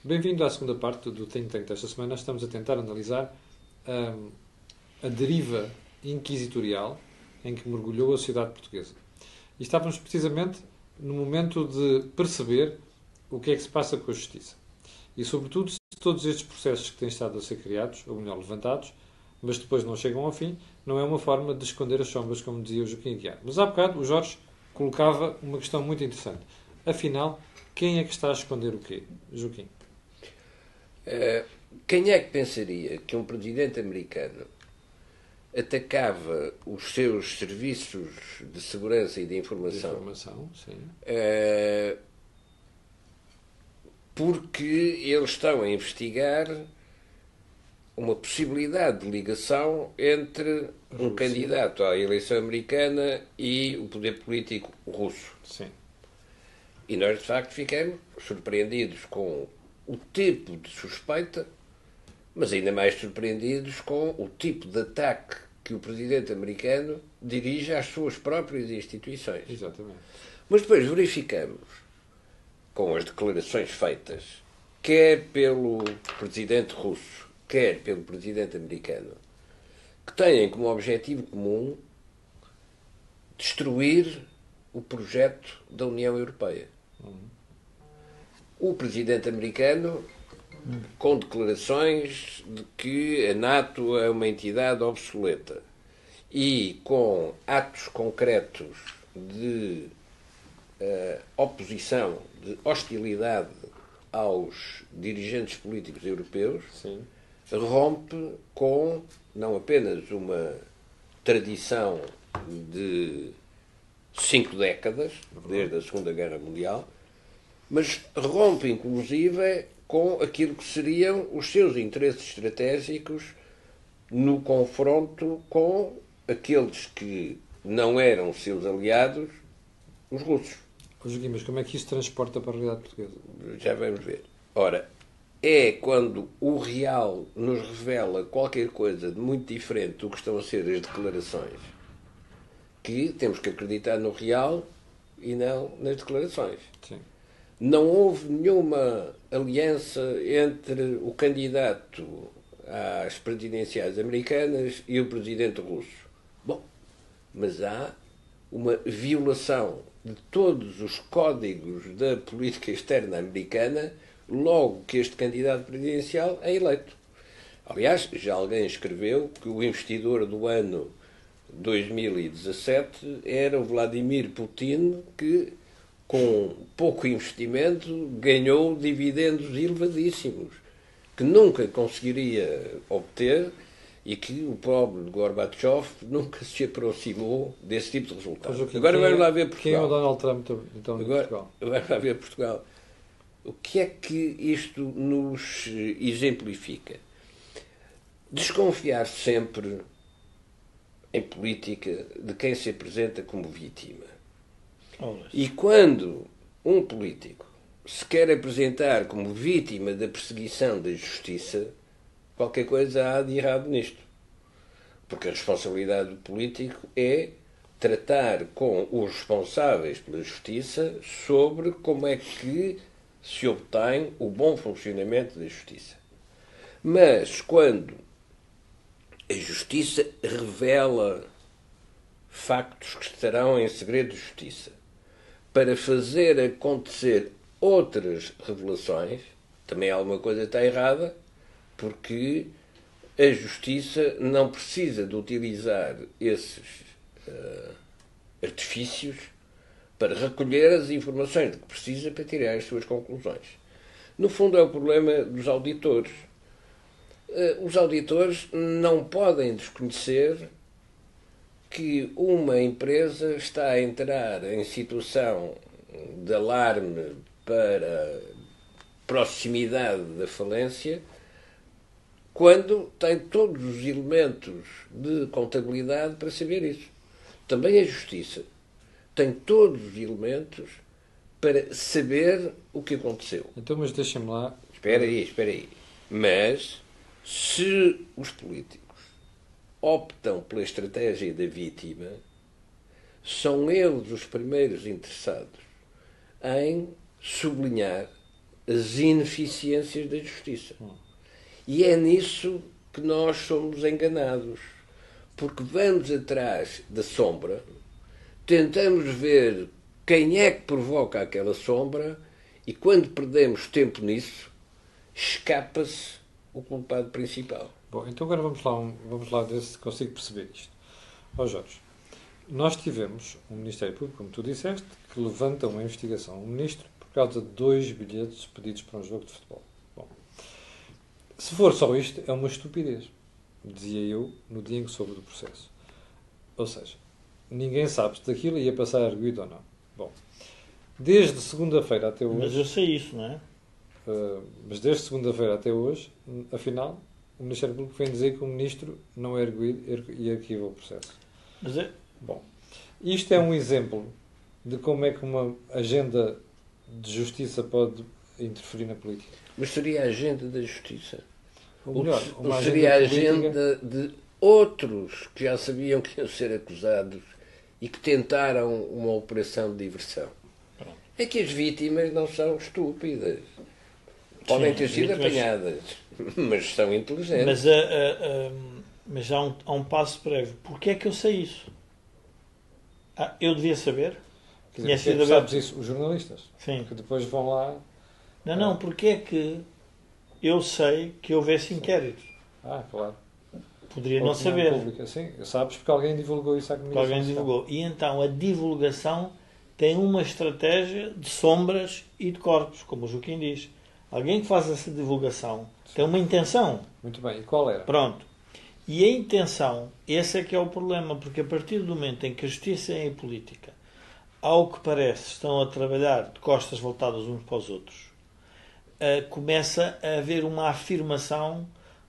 Bem-vindo à segunda parte do Think Tank desta semana. Estamos a tentar analisar a deriva inquisitorial em que mergulhou a sociedade portuguesa. E estávamos precisamente no momento de perceber o que é que se passa com a justiça. E, sobretudo, se todos estes processos que têm estado a ser criados, ou melhor, levantados, mas depois não chegam ao fim, não é uma forma de esconder as sombras, como dizia o Joaquim Aguiar. Mas há bocado o Jorge colocava uma questão muito interessante. Afinal, quem é que está a esconder o quê, Joaquim? Quem é que pensaria que um presidente americano atacava os seus serviços de segurança e de informação, Sim. Porque eles estão a investigar uma possibilidade de ligação entre um candidato à eleição americana e o poder político russo? Sim. E nós, de facto, ficamos surpreendidos com o tipo de suspeita, mas ainda mais surpreendidos com o tipo de ataque que o presidente americano dirige às suas próprias instituições. Exatamente. Mas depois verificamos, com as declarações feitas, quer pelo presidente russo, quer pelo presidente americano, que têm como objetivo comum destruir o projeto da União Europeia. O presidente americano, com declarações de que a NATO é uma entidade obsoleta e com atos concretos de oposição, de hostilidade aos dirigentes políticos europeus, Sim. rompe com não apenas uma tradição de 5 décadas, desde a Segunda Guerra Mundial, mas rompe inclusive com aquilo que seriam os seus interesses estratégicos no confronto com aqueles que não eram seus aliados, os russos. Joaquim, mas como é que isso transporta para a realidade portuguesa? Já vamos ver. Ora, é quando o real nos revela qualquer coisa de muito diferente do que estão a ser as declarações que temos que acreditar no real e não nas declarações. Sim. Não houve nenhuma aliança entre o candidato às presidenciais americanas e o presidente russo. Bom, mas há uma violação de todos os códigos da política externa americana logo que este candidato presidencial é eleito. Aliás, já alguém escreveu que o investidor do ano 2017 era o Vladimir Putin, que com pouco investimento ganhou dividendos elevadíssimos, que nunca conseguiria obter e que o pobre Gorbachev nunca se aproximou desse tipo de resultado. Joaquim, agora vamos lá ver Portugal. Quem é o Donald Trump, então, de Portugal? Vamos lá ver Portugal. O que é que isto nos exemplifica? Desconfiar sempre em política de quem se apresenta como vítima. E quando um político se quer apresentar como vítima da perseguição da justiça, qualquer coisa há de errado nisto. Porque a responsabilidade do político é tratar com os responsáveis pela justiça sobre como é que se obtém o bom funcionamento da justiça. Mas quando a justiça revela factos que estarão em segredo de justiça para fazer acontecer outras revelações, também alguma coisa está errada, porque a justiça não precisa de utilizar esses artifícios para recolher as informações de que precisa para tirar as suas conclusões. No fundo é o problema dos auditores. Os auditores não podem desconhecer que uma empresa está a entrar em situação de alarme para proximidade da falência quando tem todos os elementos de contabilidade para saber isso. Também a Justiça tem todos os elementos para saber o que aconteceu. Então, mas deixem-me lá... Espera aí. Mas, se os políticos optam pela estratégia da vítima, são eles os primeiros interessados em sublinhar as ineficiências da justiça. E é nisso que nós somos enganados. Porque vamos atrás da sombra, tentamos ver quem é que provoca aquela sombra e quando perdemos tempo nisso, escapa-se o culpado principal. Bom, então agora vamos lá ver se consigo perceber isto. Ó Jorge, nós tivemos um Ministério Público, como tu disseste, que levanta uma investigação. Um ministro por causa de 2 bilhetes pedidos para um jogo de futebol. Bom, se for só isto, é uma estupidez, dizia eu no dia em que soube do processo. Ou seja, ninguém sabe se daquilo ia passar arguido ou não. Bom, desde segunda-feira até hoje... Mas eu sei isso, não é? Mas desde segunda-feira até hoje, afinal, o Ministério Público vem dizer que o Ministro não é arguido e arquiva o processo. Mas é... Bom, isto é um exemplo de como é que uma agenda de justiça pode interferir na política. Mas seria a agenda da justiça? Ou melhor, ou seria a agenda de outros que já sabiam que iam ser acusados e que tentaram uma operação de diversão? É que as vítimas não são estúpidas. Podem ter sido apanhadas, mas são inteligentes. Mas há um passo prévio. Porquê é que eu sei isso? Eu devia saber. Tinha sido sabes isso, os jornalistas? Sim. Que depois vão lá... Não, porque é que eu sei que houve esse inquérito? Claro. Poderia não saber. Pública, sim. Sabes porque alguém divulgou isso à comunicação. Alguém divulgou. E então a divulgação tem uma estratégia de sombras e de corpos, como o Joaquim diz. Alguém que faz essa divulgação tem uma intenção. Muito bem. E qual era? Pronto. E a intenção, esse é que é o problema, porque a partir do momento em que a justiça e a política, ao que parece, estão a trabalhar de costas voltadas uns para os outros, começa a haver uma afirmação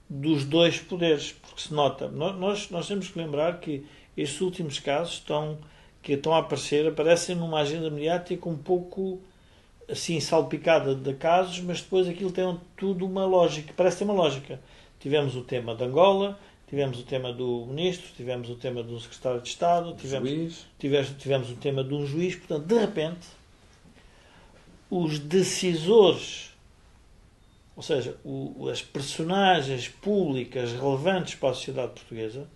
dos dois poderes, porque se nota, nós temos que lembrar que estes últimos casos que estão a aparecer, aparecem numa agenda mediática um pouco assim salpicada de casos, mas depois aquilo tem tudo uma lógica, parece ter uma lógica. Tivemos o tema de Angola, tivemos o tema do ministro, tivemos o tema do secretário de Estado, tivemos o tema de um juiz, portanto, de repente, os decisores, ou seja, as personagens públicas relevantes para a sociedade portuguesa,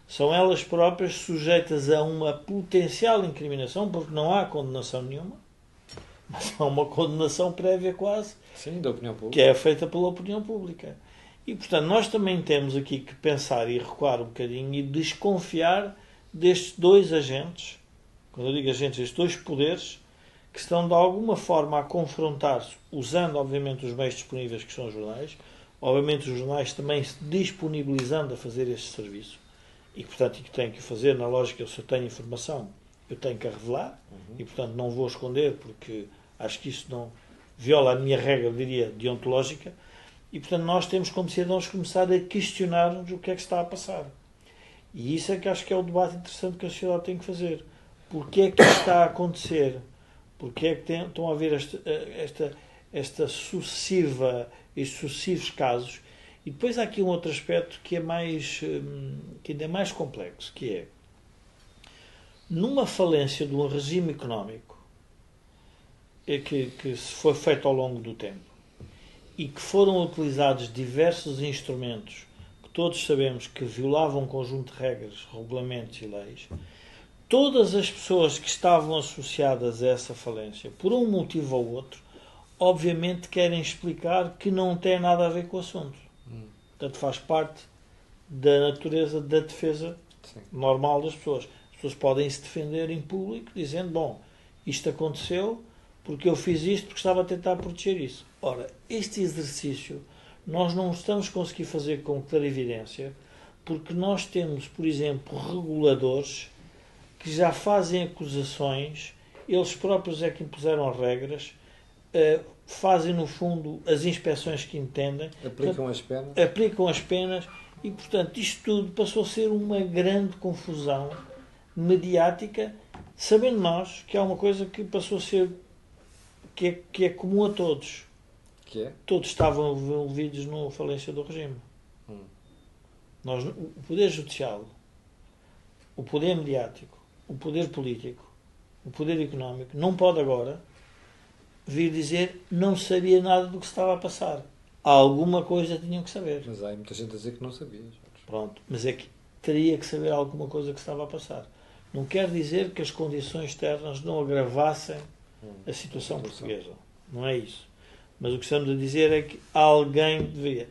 são elas próprias sujeitas a uma potencial incriminação, porque não há condenação nenhuma, mas há uma condenação prévia quase, sim, da opinião pública, que é feita pela opinião pública. E, portanto, nós também temos aqui que pensar e recuar um bocadinho e desconfiar destes dois agentes, quando eu digo agentes, estes dois poderes, que estão de alguma forma a confrontar-se, usando obviamente os meios disponíveis que são os jornais, obviamente os jornais também se disponibilizando a fazer este serviço, e portanto que têm que o fazer na lógica, se eu tenho informação, eu tenho que a revelar, e portanto não vou esconder, porque acho que isso não viola a minha regra, eu diria, deontológica, e portanto nós temos como cidadãos começar a questionar-nos o que é que está a passar. E isso é que acho que é o debate interessante que a sociedade tem que fazer. Porquê é que isto está a acontecer? Porque é que estão a haver estes sucessivos casos? E depois há aqui um outro aspecto que ainda é mais complexo, que é, numa falência de um regime económico que se foi feito ao longo do tempo e que foram utilizados diversos instrumentos que todos sabemos que violavam um conjunto de regras, regulamentos e leis, todas as pessoas que estavam associadas a essa falência, por um motivo ou outro, obviamente querem explicar que não tem nada a ver com o assunto. Portanto, faz parte da natureza da defesa normal das pessoas. As pessoas podem se defender em público dizendo, bom, isto aconteceu porque eu fiz isto porque estava a tentar proteger isso. Ora, este exercício nós não estamos a conseguir fazer com clarividência porque nós temos, por exemplo, reguladores que já fazem acusações, eles próprios é que impuseram as regras, fazem no fundo as inspeções que entendem, aplicam as penas e, portanto, isto tudo passou a ser uma grande confusão mediática, sabendo nós que há uma coisa que passou a ser que é comum a todos. Que é? Todos estavam envolvidos na falência do regime. Nós, o poder judicial, o poder mediático, o poder político, o poder económico, não pode agora vir dizer não sabia nada do que se estava a passar. Alguma coisa tinham que saber. Mas há muita gente a dizer que não sabia. Pronto, mas é que teria que saber alguma coisa que se estava a passar. Não quer dizer que as condições externas não agravassem a situação portuguesa. Não é isso. Mas o que estamos a dizer é que alguém deveria.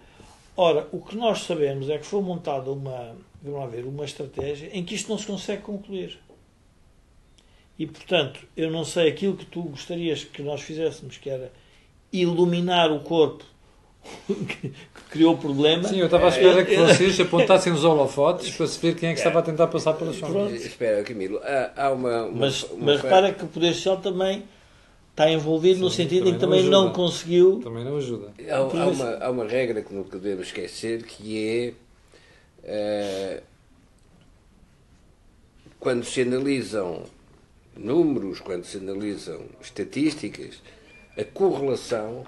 Ora, o que nós sabemos é que foi montada uma estratégia em que isto não se consegue concluir. E, portanto, eu não sei aquilo que tu gostarias que nós fizéssemos, que era iluminar o corpo que criou o problema. Sim, eu estava à espera que vocês apontassem os holofotes para se ver quem é que estava a tentar passar pelas sombras. Espera, Camilo, há uma mas repara que o Poder Social também está envolvido. Sim, no sentido em que também não conseguiu. Também não ajuda. Há uma regra que não podemos esquecer, que é quando se analisam números, quando se analisam estatísticas, a correlação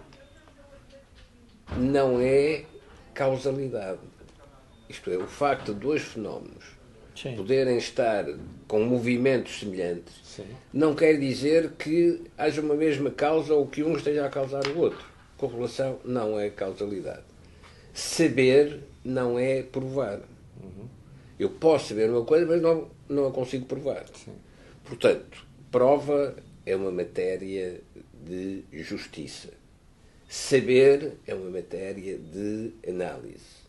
não é causalidade. Isto é, o facto de dois fenómenos poderem estar com movimentos semelhantes não quer dizer que haja uma mesma causa ou que um esteja a causar o outro. Correlação não é causalidade. Saber não é provar. Eu posso saber uma coisa, mas não a consigo provar. Sim. Portanto, prova é uma matéria de justiça. Saber é uma matéria de análise.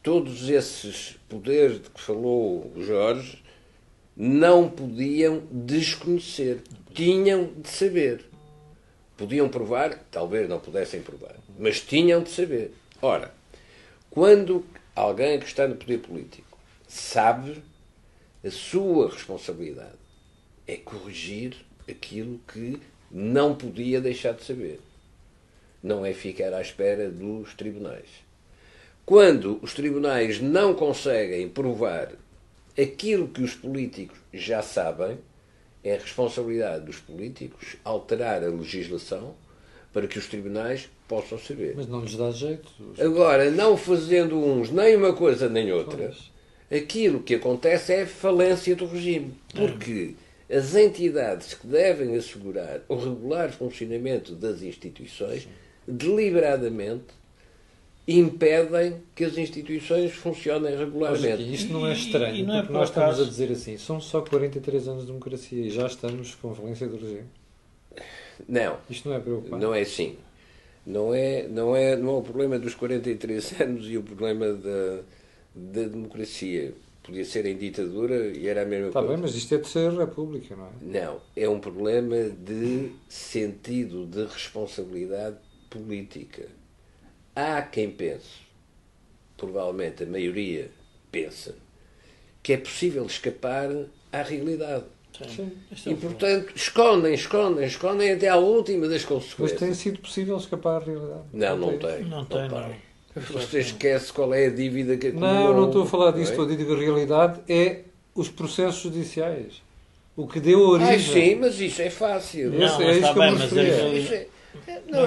Todos esses poderes de que falou o Jorge não podiam desconhecer, tinham de saber. Podiam provar, talvez não pudessem provar, mas tinham de saber. Ora, quando alguém que está no poder político sabe, a sua responsabilidade é corrigir aquilo que não podia deixar de saber. Não é ficar à espera dos tribunais. Quando os tribunais não conseguem provar aquilo que os políticos já sabem, é a responsabilidade dos políticos alterar a legislação para que os tribunais possam saber. Mas não lhes dá jeito. Agora, não fazendo uns nem uma coisa nem outra, aquilo que acontece é a falência do regime. Porque as entidades que devem assegurar o regular funcionamento das instituições, deliberadamente, impedem que as instituições funcionem regularmente. Mas isto não é estranho, porque nós estamos a dizer assim, são só 43 anos de democracia e já estamos com falência do regime. Não. Isto não é preocupante. Não é assim. Não é o problema dos 43 anos e o problema da democracia. Podia ser em ditadura e era a mesma coisa. Está bem, mas isto é de ser república, não é? Não. É um problema de sentido de responsabilidade política. Há quem pense, provavelmente a maioria pensa, que é possível escapar à realidade. Sim. E, portanto, escondem até à última das consequências. Mas tem sido possível escapar à realidade? Não tem. Você esquece qual é a dívida que acumulou. Não, não estou a falar disso. Estou a dizer que a realidade é os processos judiciais. O que deu origem... sim, mas isso é fácil. Não, é isso que eu me referia.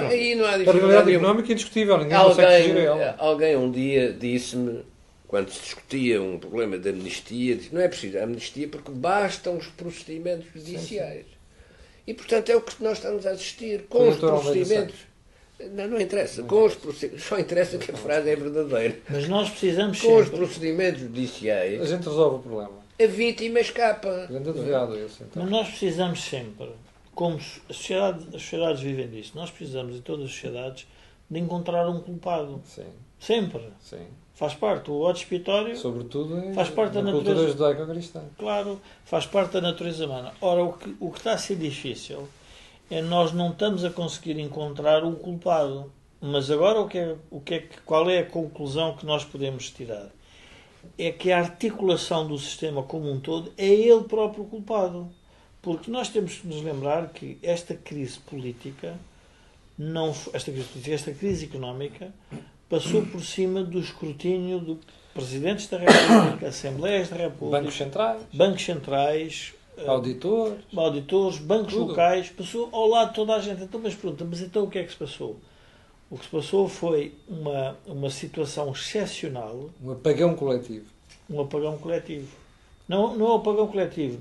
Aí não há a realidade económica é indiscutível. Ninguém consegue fugir a ela. Alguém um dia disse-me, quando se discutia um problema de amnistia, disse, não é preciso amnistia porque bastam os procedimentos judiciais. E, portanto, é o que nós estamos a assistir com os procedimentos. Não interessa. Com os procedimentos. Só interessa que a frase é verdadeira. Mas nós precisamos com os procedimentos judiciais. A gente resolve o problema. A vítima escapa. Grande advogado esse, então. Mas nós precisamos sempre, como as sociedades vivem disso, nós precisamos, em todas as sociedades, de encontrar um culpado. Sim. Sempre. Sim. Faz parte. O ódio expiatório sobretudo faz parte da natureza cultura judaico-cristã. Claro, faz parte da natureza humana. Ora, o que está a ser difícil é nós não estamos a conseguir encontrar um culpado. Mas agora qual é a conclusão que nós podemos tirar? É que a articulação do sistema como um todo é ele próprio culpado. Porque nós temos que nos lembrar que esta crise política, esta crise económica, passou por cima do escrutínio do Presidentes da República, Assembleias da República, Bancos Centrais, auditores, bancos tudo. Locais, passou ao lado de toda a gente. Então, mas então o que é que se passou? O que se passou foi uma situação excepcional. Um apagão coletivo. Um apagão coletivo. Não é o apagão coletivo,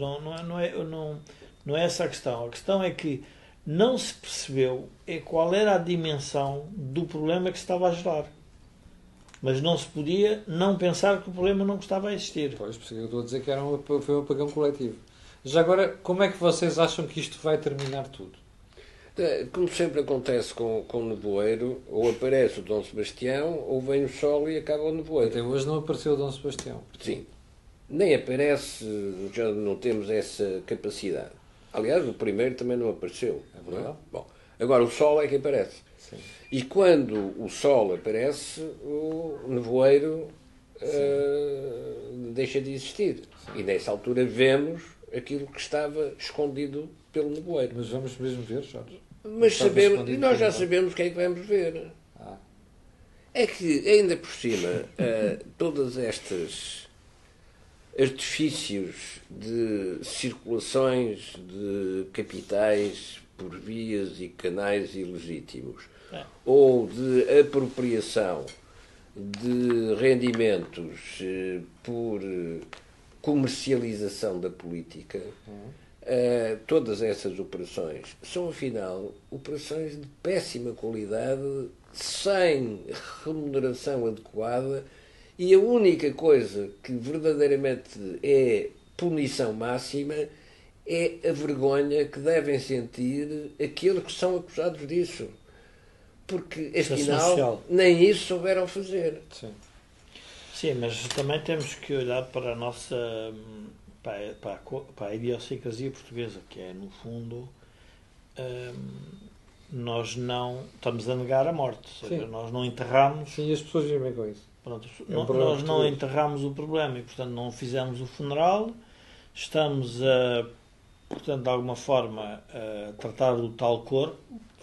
não é essa a questão. A questão é que não se percebeu qual era a dimensão do problema que se estava a gerar. Mas não se podia não pensar que o problema não estava a existir. Pois, por isso eu estou a dizer que foi um apagão coletivo. Já agora, como é que vocês acham que isto vai terminar tudo? Como sempre acontece com o nevoeiro, ou aparece o Dom Sebastião, ou vem o sol e acaba o nevoeiro. Até hoje não apareceu o Dom Sebastião. Sim. Nem aparece, já não temos essa capacidade. Aliás, o primeiro também não apareceu. É verdade. Não é? Bom, agora o sol é que aparece. Sim. E quando o sol aparece, o nevoeiro deixa de existir. Sim. E nessa altura vemos aquilo que estava escondido pelo nevoeiro. Mas vamos mesmo ver, Jorge? Mas sabemos, e nós já sabemos o que é que vamos ver. É que, ainda por cima, todas estas artifícios de circulações de capitais por vias e canais ilegítimos, ou de apropriação de rendimentos por comercialização da política, todas essas operações são, afinal, operações de péssima qualidade, sem remuneração adequada, e a única coisa que verdadeiramente é punição máxima é a vergonha que devem sentir aqueles que são acusados disso. Porque, afinal, nem isso souberam fazer. Sim. Sim, mas também temos que olhar para a nossa... para a idiosincrasia portuguesa, que é, no fundo, nós não estamos a negar a morte. Ou seja, nós não enterramos... Sim, as pessoas vivem com isso. Pronto, nós não enterramos o problema e, portanto, não fizemos o funeral. Estamos a, portanto, de alguma forma, a tratar do tal corpo.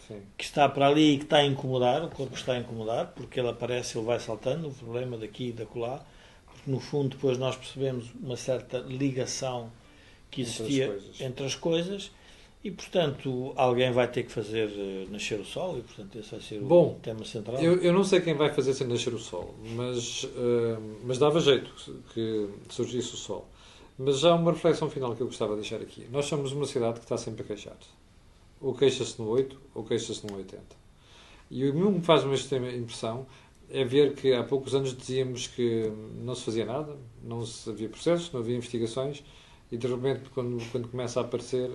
Sim. Que está para ali e que está a incomodar. O corpo está a incomodar, porque ele aparece, ele vai saltando, o problema daqui e da acolá. Porque, no fundo, depois nós percebemos uma certa ligação que existia entre as coisas. E, portanto, alguém vai ter que fazer nascer o sol, e, portanto, esse vai ser o tema central. Eu não sei quem vai fazer nascer o sol, mas dava jeito que surgisse o sol. Mas já uma reflexão final que eu gostava de deixar aqui. Nós somos uma cidade que está sempre a queixar-se. Ou queixa-se no 8, ou queixa-se no 80. E o que me faz uma extrema impressão é ver que há poucos anos dizíamos que não se fazia nada, não se havia processos, não havia investigações, e de repente, quando começa a aparecer,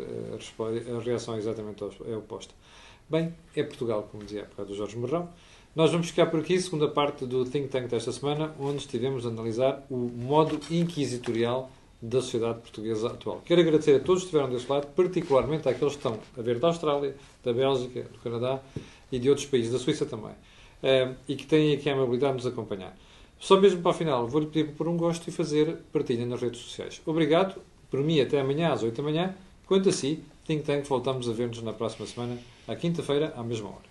a reação é exatamente oposta. Bem, é Portugal, como dizia há bocado o Jorge Morrão. Nós vamos ficar por aqui, segunda parte do Think Tank desta semana, onde estivemos a analisar o modo inquisitorial da sociedade portuguesa atual. Quero agradecer a todos que estiveram desse lado, particularmente àqueles que estão a ver da Austrália, da Bélgica, do Canadá e de outros países, da Suíça também, e que têm aqui a amabilidade de nos acompanhar. Só mesmo para o final, vou-lhe pedir por um gosto e fazer partilha nas redes sociais. Obrigado. Por mim, até amanhã às 8 da manhã. Quanto a si, Think Tank, voltamos a ver-nos na próxima semana, à quinta-feira, à mesma hora.